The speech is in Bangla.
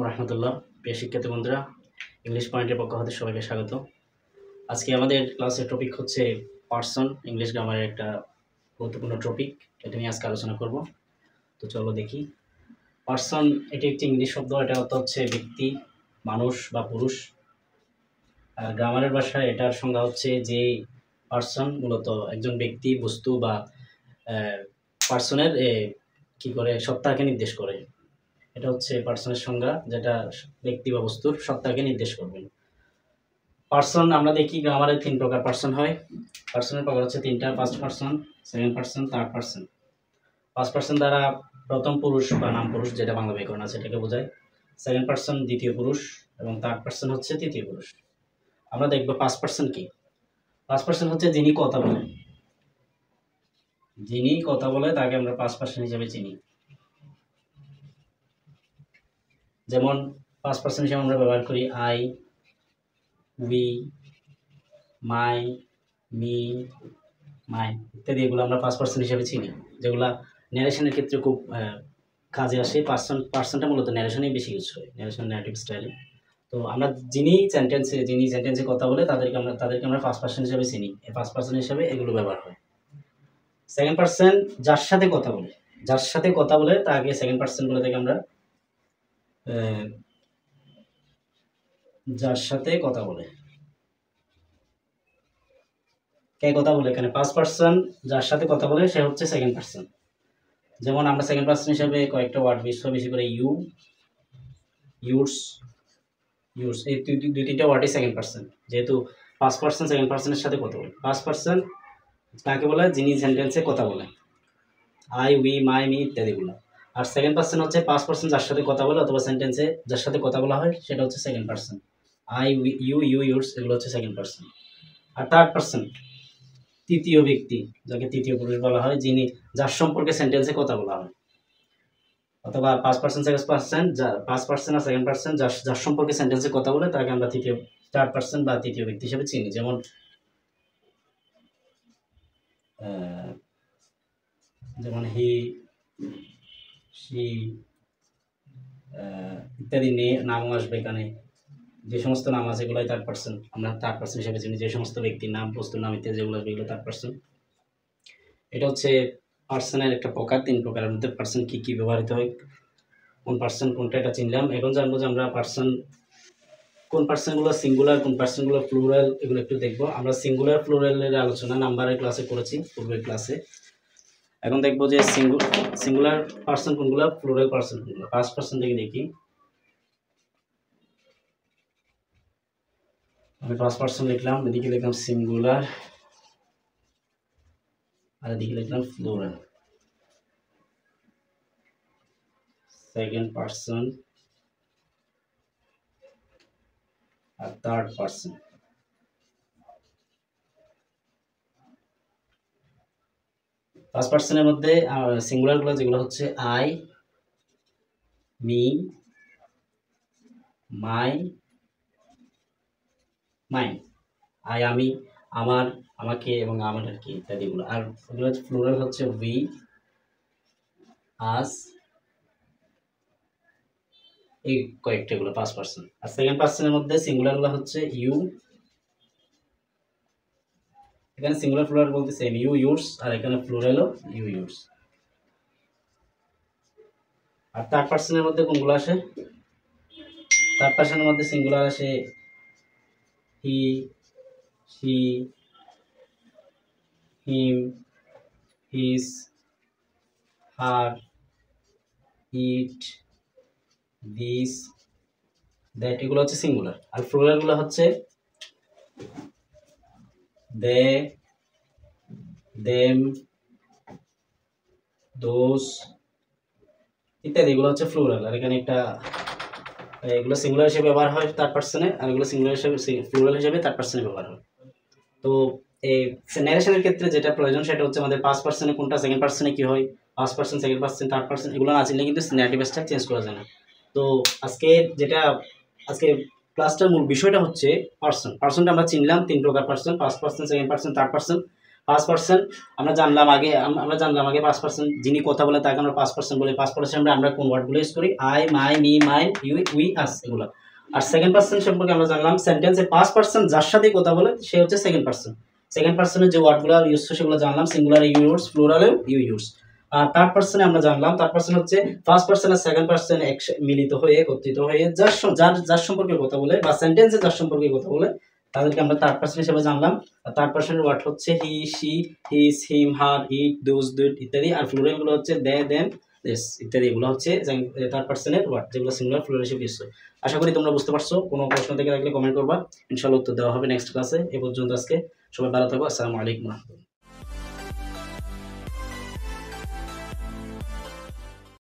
রহমতুল্লাহ। প্রিয় শিক্ষার্থী বন্ধুরা, ইংলিশ পয়েন্টের পক্ষ হতে সবাইকে স্বাগত। আজকে আমাদের ক্লাসের টপিক হচ্ছে পার্সন। ইংলিশ গ্রামারের একটা গুরুত্বপূর্ণ টপিক, এটা নিয়ে আজকে আলোচনা করব। তো চলো দেখি। পার্সন এটি একটি ইংলিশ শব্দ, এটা অর্থ হচ্ছে ব্যক্তি, মানুষ বা পুরুষ। আর গ্রামারের ভাষায় এটার সংজ্ঞা হচ্ছে যে পার্সন মূলত একজন ব্যক্তি, বস্তু বা পার্সনের কি করে সত্তাকে নির্দেশ করে। এটা হচ্ছে পার্সনের সংজ্ঞা, যেটা ব্যক্তি বা বস্তুর সত্তাকে নির্দেশ করবে। পার্সন আমরা দেখি গ্রামারে 3 প্রকার পার্সন হয়। পার্সনের প্রকার হচ্ছে 3টা: first person, second person, third person. First person দ্বারা প্রথম পুরুষ বা নাম পুরুষ, যেটা বাংলা ব্যাকরণ আছে এটাকে বোঝায়। সেকেন্ড পার্সন দ্বিতীয় পুরুষ এবং থার্ড পার্সন হচ্ছে তৃতীয় পুরুষ। আমরা দেখব ফার্স্ট পার্সন কি। ফার্স্ট পার্সন হচ্ছে যিনি কথা বলেন। যিনি কথা বলে তাকে আমরা ফার্স্ট পার্সন হিসেবে চিনি। যেমন ফার্স্ট পার্সন হিসেবে আমরা ব্যবহার করি আই, উই, মাই, মি, মাই ইত্যাদি। এগুলো আমরা ফার্স্ট পার্সন হিসেবে চিনি, যেগুলা ন্যারেশনের ক্ষেত্রে খুব কাজে আসে। পার্সনটা মূলত ন্যারেশনেই বেশি ইউজ হয়, ন্যারেশন ন্যারেটিভ স্টাইলে। তো আমরা যিনি সেন্টেন্সে কথা বলে তাদেরকে আমরা ফার্স্ট পার্সন হিসেবে চিনি। এই ফার্স্ট পার্সন হিসেবে এগুলো ব্যবহার হয়। সেকেন্ড পার্সন যার সাথে কথা বলে তাকে সেকেন্ড পার্সন বলে থাকি আমরা। যার সাথে কথা বলে, কে কথা বলে? এখানে ফার্স্ট পার্সন যার সাথে কথা বলে সে হচ্ছে সেকেন্ড পার্সন। যেমন আমরা সেকেন্ড পার্সন হিসেবে কয়েকটা ওয়ার্ড বেশি করে ইউ, ইউরস, এই দুই তিনটা ওয়ার্ডই সেকেন্ড পার্সন। যেহেতু ফার্স্ট পার্সন সেকেন্ড পার্সনের সাথে কথা বলে। ফার্স্ট পার্সন কাকে বলে? যিনি সেন্টেন্সে কথা বলে, আই, উই, মাই, মি ইত্যাদিগুলো। আর সেকেন্ড পার্সন হচ্ছে ফার্স্ট পার্সন যার সাথে কথা বলে অথবা সেন্টেন্সে যার সাথে কথা বলা হয়, সেটা হচ্ছে second person. I, we, you, yours এগুলো হচ্ছে সেকেন্ড পার্সন। আর থার্ড পার্সন তৃতীয় ব্যক্তি, যাকে তৃতীয় পুরুষ বলা হয়, যিনি যার সম্পর্কে সেন্টেন্সে কথা বলা হয়। অথবা ফার্স্ট পার্সন আর সেকেন্ড পার্সন যার সম্পর্কে সেন্টেন্সে কথা বলে তাকে আমরা থার্ড পার্সন বা তৃতীয় ব্যক্তি হিসেবে চিনি। যেমন হি, শি ইত্যাদি নামও আসবে এখানে। যে সমস্ত নাম আছে এগুলোই থার্ড পার্সন, আমরা থার্ড পার্সন হিসেবে চিনি। যে সমস্ত ব্যক্তির নাম, বস্তুর নাম ইত্যাদি যেগুলো আসবে এগুলো থার্ড পার্সন। এটা হচ্ছে পার্সনের একটা প্রকার। 3 প্রকারের মধ্যে পার্সন কি কি ব্যবহৃত হয়, কোন পার্সন কোনটা, এটা চিনলাম। এখন জানবো যে আমরা পার্সন, কোন পার্সনগুলো সিঙ্গুলার, কোন পার্সনগুলো প্লুরাল, এগুলো একটু দেখবো। আমরা সিঙ্গুলার প্লুরালের আলোচনা নাম্বারের ক্লাসে করেছি, পূর্বের ক্লাসে। এখন দেখবো যে সিঙ্গুলার পার্সন কোনগুলো, প্লুরাল পার্সন কোনগুলো। ফার্স্ট পার্সন থেকে দেখি। আমি ফার্স্ট পার্সন লিখলাম, এদিকে লিখলাম সিঙ্গুলার, আর এদিকে লিখলাম প্লুরাল। সেকেন্ড পার্সন আর থার্ড পার্সন। ফার্স্ট পার্সনের মধ্যে সিঙ্গুলার গুলো যেগুলো হচ্ছে আই, মি, মাই, আই আমি, আমার, আমাকে এবং আমার আর কি ইত্যাদিগুলো। আর ওগুলো প্লুরাল হচ্ছে উই, আস, এই কয়েকটাগুলো ফার্স্ট পার্সন। আর সেকেন্ড পার্সনের মধ্যে সিঙ্গুলার গুলো হচ্ছে ইউ, এখানে সিঙ্গুলার প্লুরাল বলতে সেম, ইউ ইউরস, আর এখানে প্লুরালও ইউ ইউরস। আর থার্ড পার্সনের মধ্যে কোনগুলো আসে? থার্ড পার্সনের মধ্যে সিঙ্গুলার আসে he, she, him, his, her, it, this, that, এগুলো হচ্ছে সিঙ্গুলার। আর প্লুরাল গুলো হচ্ছে দে, দেম, দোস ইত্যাদি, এগুলো হচ্ছে প্লুরাল। আর এখানে একটা, এগুলো সিঙ্গুলার হিসেবে ব্যবহার হয় থার্ড পার্সনে, আর এগুলো সিঙ্গুলার হিসেবে প্লুরাল হিসেবে থার্ড পার্সনে ব্যবহার হয়। তো এই ন্যারেশনের ক্ষেত্রে যেটা প্রয়োজন সেটা হচ্ছে আমাদের ফার্স্ট পার্সনে কোনটা, সেকেন্ড পার্সনে কি হয়, first person, second person, third person, এগুলো না চিনলে কিন্তু ন্যারেটিভ স্টাইল চেঞ্জ করা যায় না। তো আজকে ক্লাসটার মূল বিষয়টা হচ্ছে পার্সনটা আমরা চিনলাম 3 প্রকার person: first person, second person, third person. Past person আমরা জানলাম আগে, আমরা জানলাম আগে পাস্ট পার্সন যিনি কথা বলে তাকে আমরা পাস্ট পার্সন বলি। পাস্ট পার্সন আমরা কোন ওয়ার্ডগুলো ইউজ করি? I, my, me, mine, you, we, us, এগুলো। আর সেকেন্ড পার্সন সম্পর্কে আমরা জানলাম সেন্টেন্সে পাস্ট পার্সন যার সাথে কথা বলে সে হচ্ছে সেকেন্ড পার্সন। সেকেন্ড পার্সনের যে ওয়ার্ডগুলো ইউজ হয় সেগুলো জানলাম, সিঙ্গুলারে ইউ ইউজ, প্লুরালে ইউ ইউজ। আর থার্ড পার্সনে আমরা জানলাম থার্ড পার্সন হচ্ছে ফার্স্ট পার্সন আর সেকেন্ড পার্সন মিলিত হয়ে একত্রিত হয়ে যার সম্পর্কে কথা বলে বা সেন্টেন্সে যার সম্পর্কে কথা বলে তাদেরকে আমরা থার্ড পার্সন হিসেবে জানলাম। আর থার্ড পার্সনের ওয়ার্ড হচ্ছে he, she, his, him, her, it, those, that ইত্যাদি। আর প্লুরাল গুলো হচ্ছে দে, দেম, দিস ইত্যাদি। এগুলো হচ্ছে থার্ড পার্সনের ওয়ার্ড যেগুলো সিঙ্গুলার প্লুরাল হিসেবে ইউজ হয়। আশা করি তোমরা বুঝতে পারছো। কোনো প্রশ্ন থেকে থাকলে কমেন্ট করবা, ইনশাআল্লাহ উত্তর দেওয়া হবে নেক্সট ক্লাসে। এ পর্যন্ত আজকে সবাই ভালো থাকো। আসসালামু আলাইকুম।